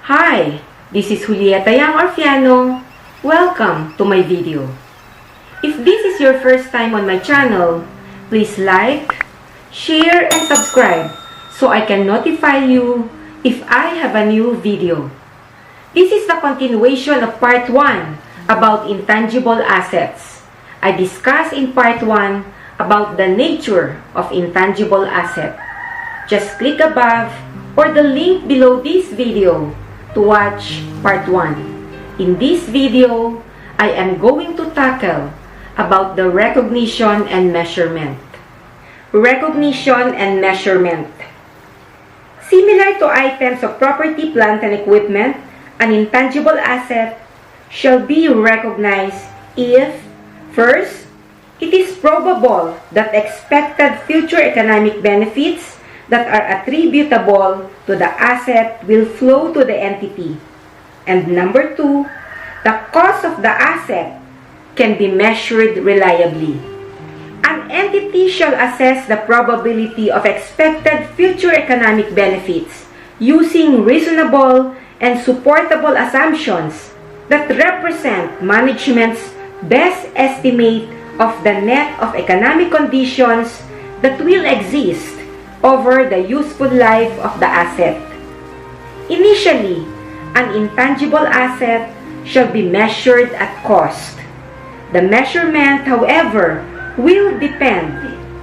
Hi, this is Julieta Yang Orfiano. Welcome to my video. If this is your first time on my channel, please like, share, and subscribe so I can notify you if I have a new video. This is the continuation of part 1 about intangible assets. I discussed in part 1 about the nature of intangible asset. Just click above or the link below this video to watch part 1. In this video, I am going to tackle about the recognition and measurement. Recognition and measurement. Similar to items of property, plant, and equipment, an intangible asset shall be recognized if, first, it is probable that expected future economic benefits that are attributable to the asset will flow to the entity. And number 2, the cost of the asset can be measured reliably. An entity shall assess the probability of expected future economic benefits using reasonable and supportable assumptions that represent management's best estimate of the net of economic conditions that will exist over the useful life of the asset. Initially, an intangible asset shall be measured at cost. The measurement, however, will depend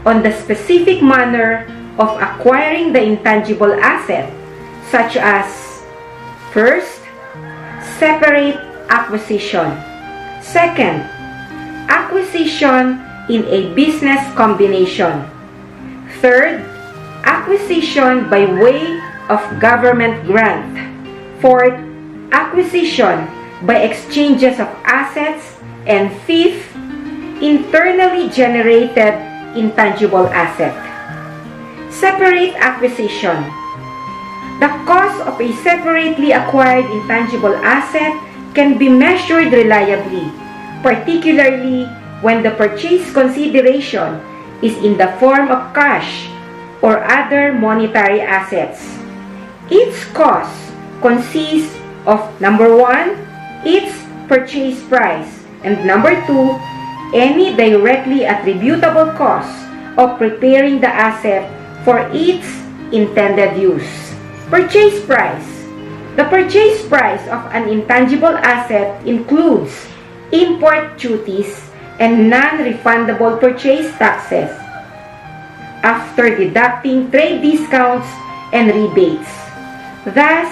on the specific manner of acquiring the intangible asset, such as, first, separate acquisition. Second, acquisition in a business combination. Third, acquisition by way of government grant. Fourth, acquisition by exchanges of assets. And fifth, internally generated intangible asset. Separate acquisition. The cost of a separately acquired intangible asset can be measured reliably, particularly when the purchase consideration is in the form of cash or other monetary assets. Its cost consists of number 1, its purchase price, and number 2, any directly attributable cost of preparing the asset for its intended use. Purchase price. The purchase price of an intangible asset includes import duties and non-refundable purchase taxes, after deducting trade discounts and rebates. Thus,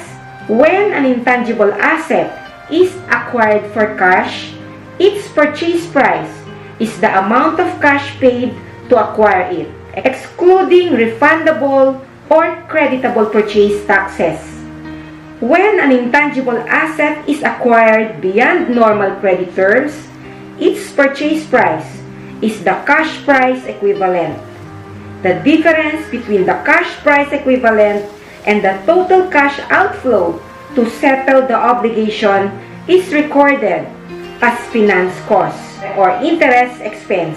when an intangible asset is acquired for cash, its purchase price is the amount of cash paid to acquire it, excluding refundable or creditable purchase taxes. When an intangible asset is acquired beyond normal credit terms, its purchase price is the cash price equivalent. The difference between the cash price equivalent and the total cash outflow to settle the obligation is recorded as finance cost or interest expense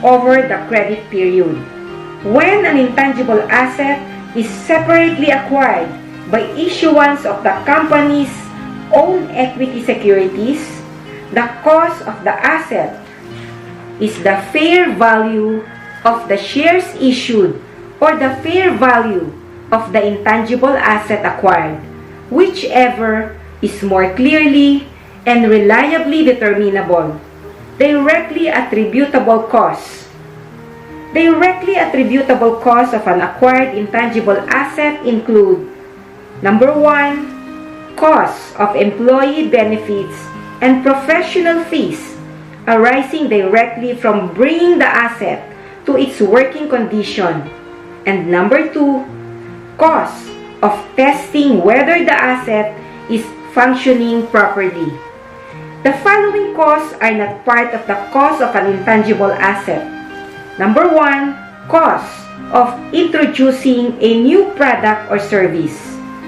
over the credit period. When an intangible asset is separately acquired by issuance of the company's own equity securities, the cost of the asset is the fair value of the shares issued or the fair value of the intangible asset acquired, whichever is more clearly and reliably determinable. Directly attributable costs. Directly attributable costs of an acquired intangible asset include number 1, costs of employee benefits and professional fees arising directly from bringing the asset to its working condition, and number 2, costs of testing whether the asset is functioning properly. The following costs are not part of the cost of an intangible asset. Number 1, costs of introducing a new product or service.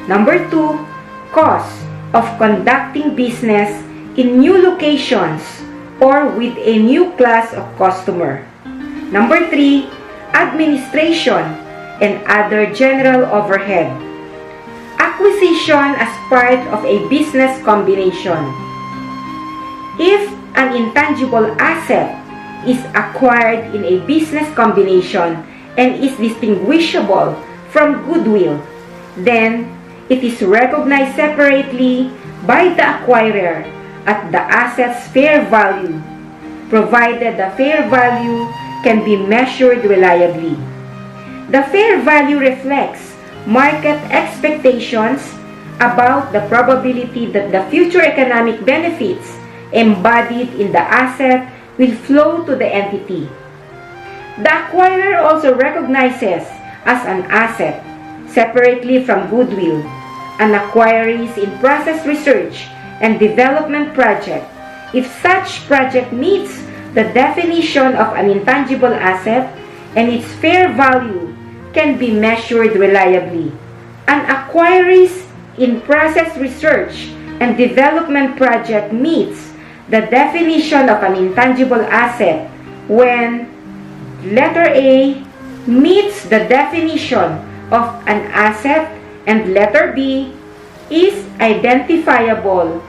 Number 2, costs of conducting business in new locations or with a new class of customer. Number 3, administration and other general overhead. Acquisition Acquisition as part of a business combination. If an intangible asset is acquired in a business combination and is distinguishable from goodwill, then it is recognized separately by the acquirer at the asset's fair value, provided the fair value can be measured reliably. The fair value reflects market expectations about the probability that the future economic benefits embodied in the asset will flow to the entity. The acquirer also recognizes as an asset, separately from goodwill, an acquiree's in-process research and development project if such project meets the definition of an intangible asset and its fair value can be measured reliably. An acquiree's in-process research and development project meets the definition of an intangible asset when letter A meets the definition of an asset and letter B is identifiable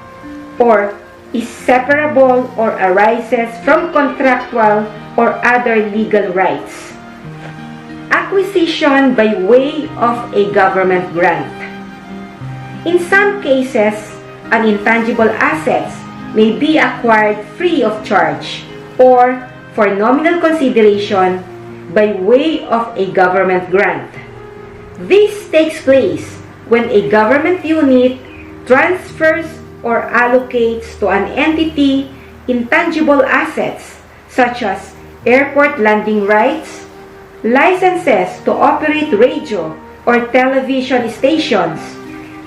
or is separable or arises from contractual or other legal rights. Acquisition by way of a government grant. In some cases, an intangible assets may be acquired free of charge or for nominal consideration by way of a government grant. This takes place when a government unit transfers or allocates to an entity intangible assets such as airport landing rights, licenses to operate radio or television stations,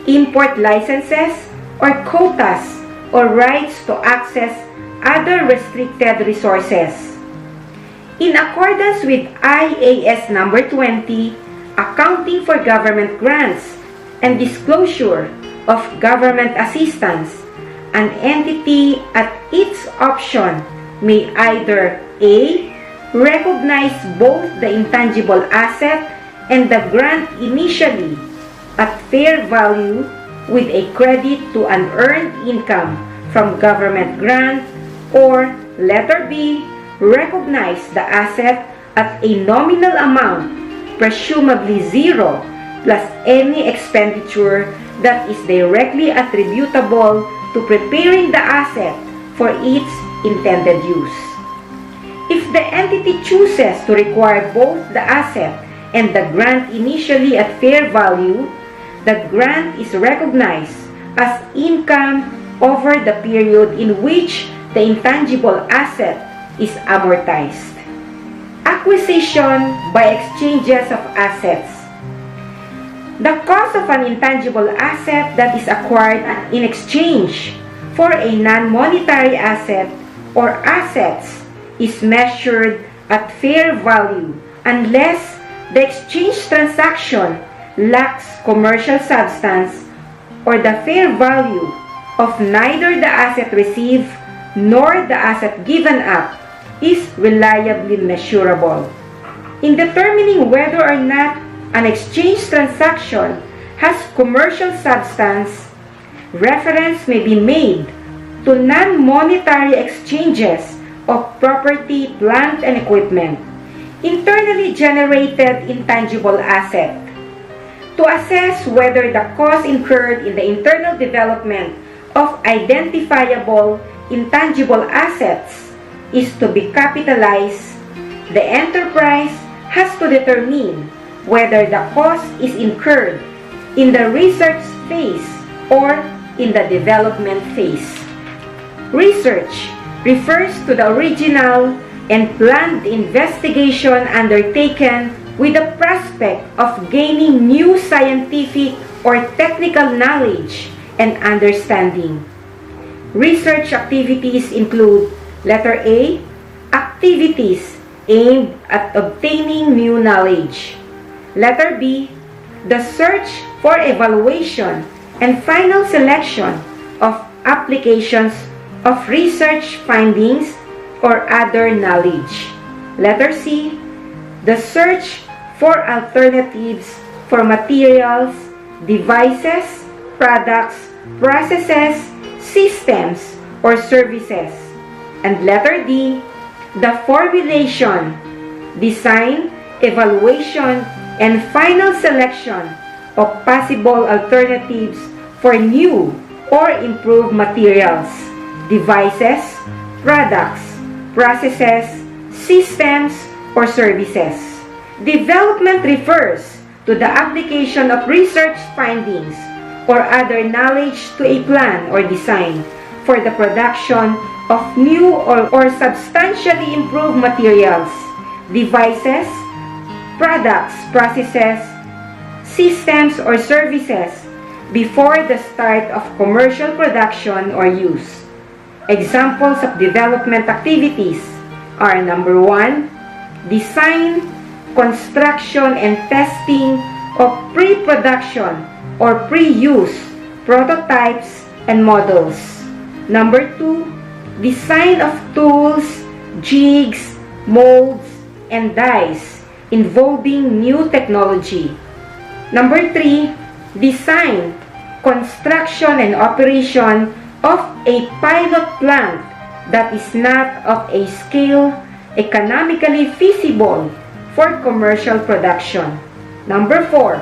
import licenses or quotas or rights to access other restricted resources. In accordance with IAS number 20, Accounting for Government Grants and Disclosure of Government Assistance, an entity at its option may either A. Recognize both the intangible asset and the grant initially at fair value with a credit to unearned income from government grant, or letter B, recognize the asset at a nominal amount, presumably zero, plus any expenditure that is directly attributable to preparing the asset for its intended use. If the entity chooses to require both the asset and the grant initially at fair value, the grant is recognized as income over the period in which the intangible asset is amortized. Acquisition by exchanges of assets. The cost of an intangible asset that is acquired in exchange for a non-monetary asset or assets is measured at fair value unless the exchange transaction lacks commercial substance or the fair value of neither the asset received nor the asset given up is reliably measurable. In determining whether or not an exchange transaction has commercial substance, reference may be made to non-monetary exchanges of property, plant, and equipment, internally generated intangible asset. To assess whether the cost incurred in the internal development of identifiable intangible assets is to be capitalized, the enterprise has to determine whether the cost is incurred in the research phase or in the development phase. Research refers to the original and planned investigation undertaken with the prospect of gaining new scientific or technical knowledge and understanding. Research activities include letter A, activities aimed at obtaining new knowledge. Letter B, the search for evaluation and final selection of applications of research findings or other knowledge. Letter C, the search for alternatives for materials, devices, products, processes, systems, or services. And letter D, the formulation, design, evaluation, and final selection of possible alternatives for new or improved materials, devices, products, processes, systems, or services. Development refers to the application of research findings or other knowledge to a plan or design for the production of new or substantially improved materials, devices, products, processes, systems, or services before the start of commercial production or use. Examples of development activities are number 1, design, construction, and testing of pre-production or pre-use prototypes and models. Number 2, design of tools, jigs, molds, and dies involving new technology. Number 3, design, construction, and operation of a pilot plant that is not of a scale economically feasible for commercial production. Number 4,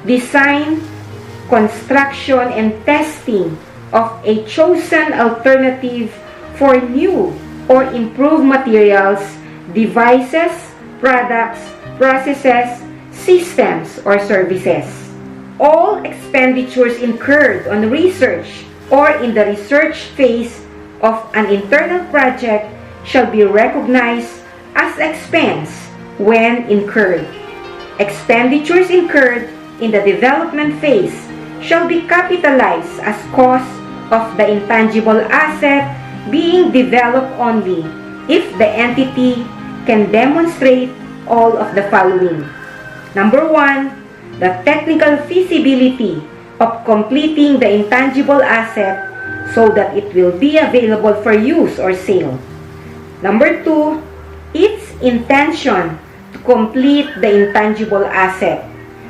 design, construction, and testing of a chosen alternative for new or improved materials, devices, products, processes, systems, or services. All expenditures incurred on research or in the research phase of an internal project shall be recognized as expense when incurred. Expenditures incurred in the development phase shall be capitalized as cost of the intangible asset being developed only if the entity can demonstrate all of the following. Number 1, the technical feasibility of completing the intangible asset so that it will be available for use or sale. Number 2, its intention to complete the intangible asset.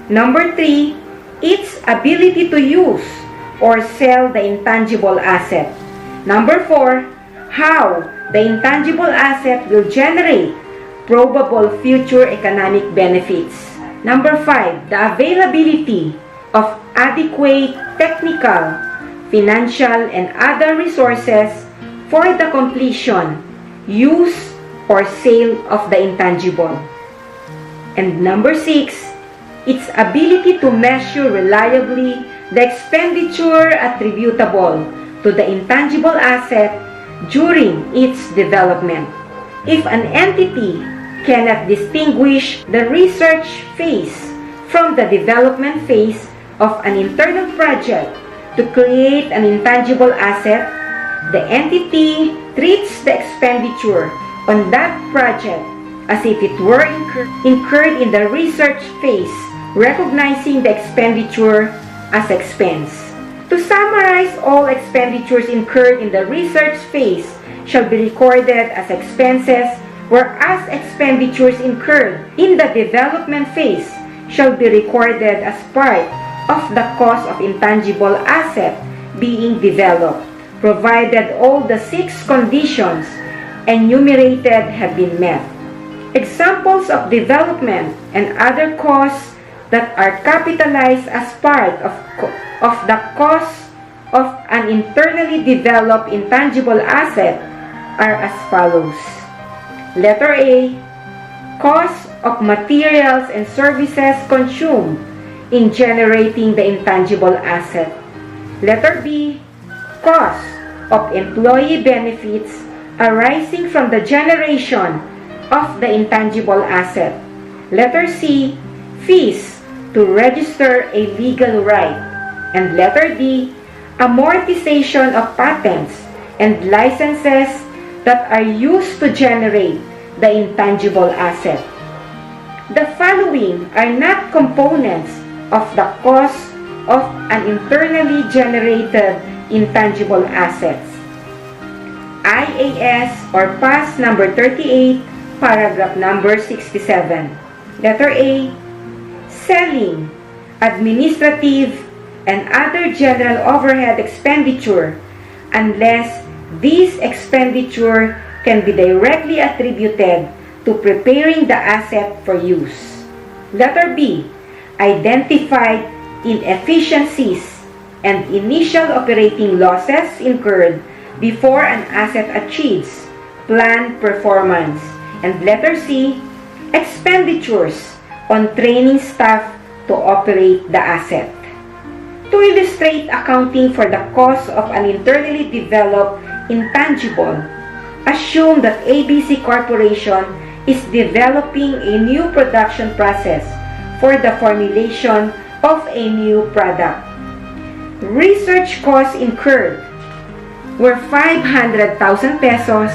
Number 3, its ability to use or sell the intangible asset. Number 4, how the intangible asset will generate probable future economic benefits. Number 5, the availability of adequate technical, financial, and other resources for the completion, use, or sale of the intangible. And number 6, its ability to measure reliably the expenditure attributable to the intangible asset during its development. If an entity cannot distinguish the research phase from the development phase of an internal project to create an intangible asset, the entity treats the expenditure on that project as if it were incurred in the research phase, recognizing the expenditure as expense. To summarize, all expenditures incurred in the research phase shall be recorded as expenses, whereas expenditures incurred in the development phase shall be recorded as part of the cost of intangible asset being developed, provided all the 6 conditions enumerated have been met. Examples of development and other costs that are capitalized as part of the cost of an internally developed intangible asset are as follows. Letter A, cost of materials and services consumed in generating the intangible asset. Letter B, cost of employee benefits arising from the generation of the intangible asset. Letter C, fees to register a legal right. And letter D, amortization of patents and licenses that are used to generate the intangible asset. The following are not components of the cost of an internally generated intangible assets. IAS or PAS number 38, paragraph number 67. Letter A, selling, administrative, and other general overhead expenditure unless this expenditure can be directly attributed to preparing the asset for use. Letter B. Identified inefficiencies and initial operating losses incurred before an asset achieves planned performance. And letter C. Expenditures on training staff to operate the asset. To illustrate accounting for the cost of an internally developed intangible, assume that ABC Corporation is developing a new production process for the formulation of a new product. Research costs incurred were 500,000 pesos.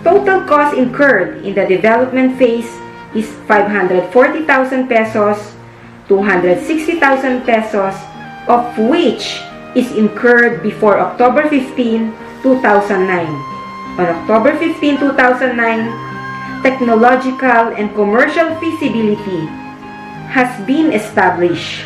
Total cost incurred in the development phase is 540,000 pesos, 260,000 pesos, of which is incurred before October 15, 2009. On October 15, 2009, technological and commercial feasibility has been established.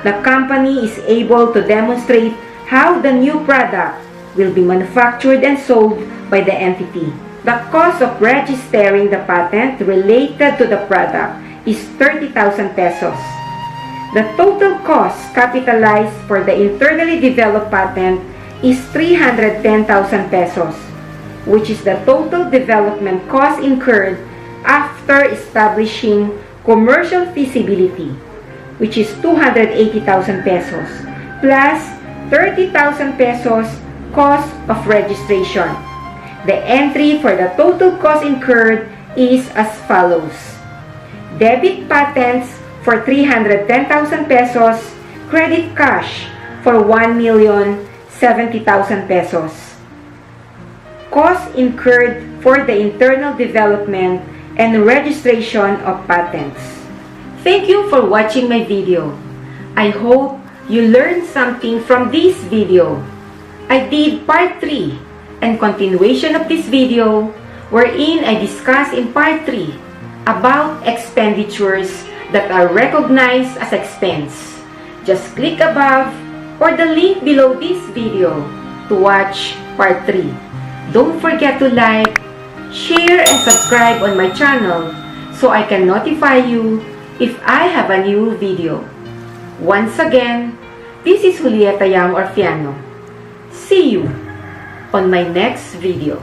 The company is able to demonstrate how the new product will be manufactured and sold by the entity. The cost of registering the patent related to the product is 30,000 pesos. The total cost capitalized for the internally developed patent is 310,000 pesos, which is the total development cost incurred after establishing commercial feasibility, which is 280,000 pesos, plus 30,000 pesos cost of registration. The entry for the total cost incurred is as follows. Debit patents for 310,000 pesos, credit cash for 1,070,000 pesos. Cost incurred for the internal development and registration of patents. Thank you for watching my video. I hope you learned something from this video. I did part 3 and continuation of this video wherein I discuss in part 3 about expenditures that are recognized as expense. Just click above or the link below this video to watch part 3. Don't forget to like, share, and subscribe on my channel so I can notify you if I have a new video. Once again, this is Julieta Yang Orfiano. See you on my next video.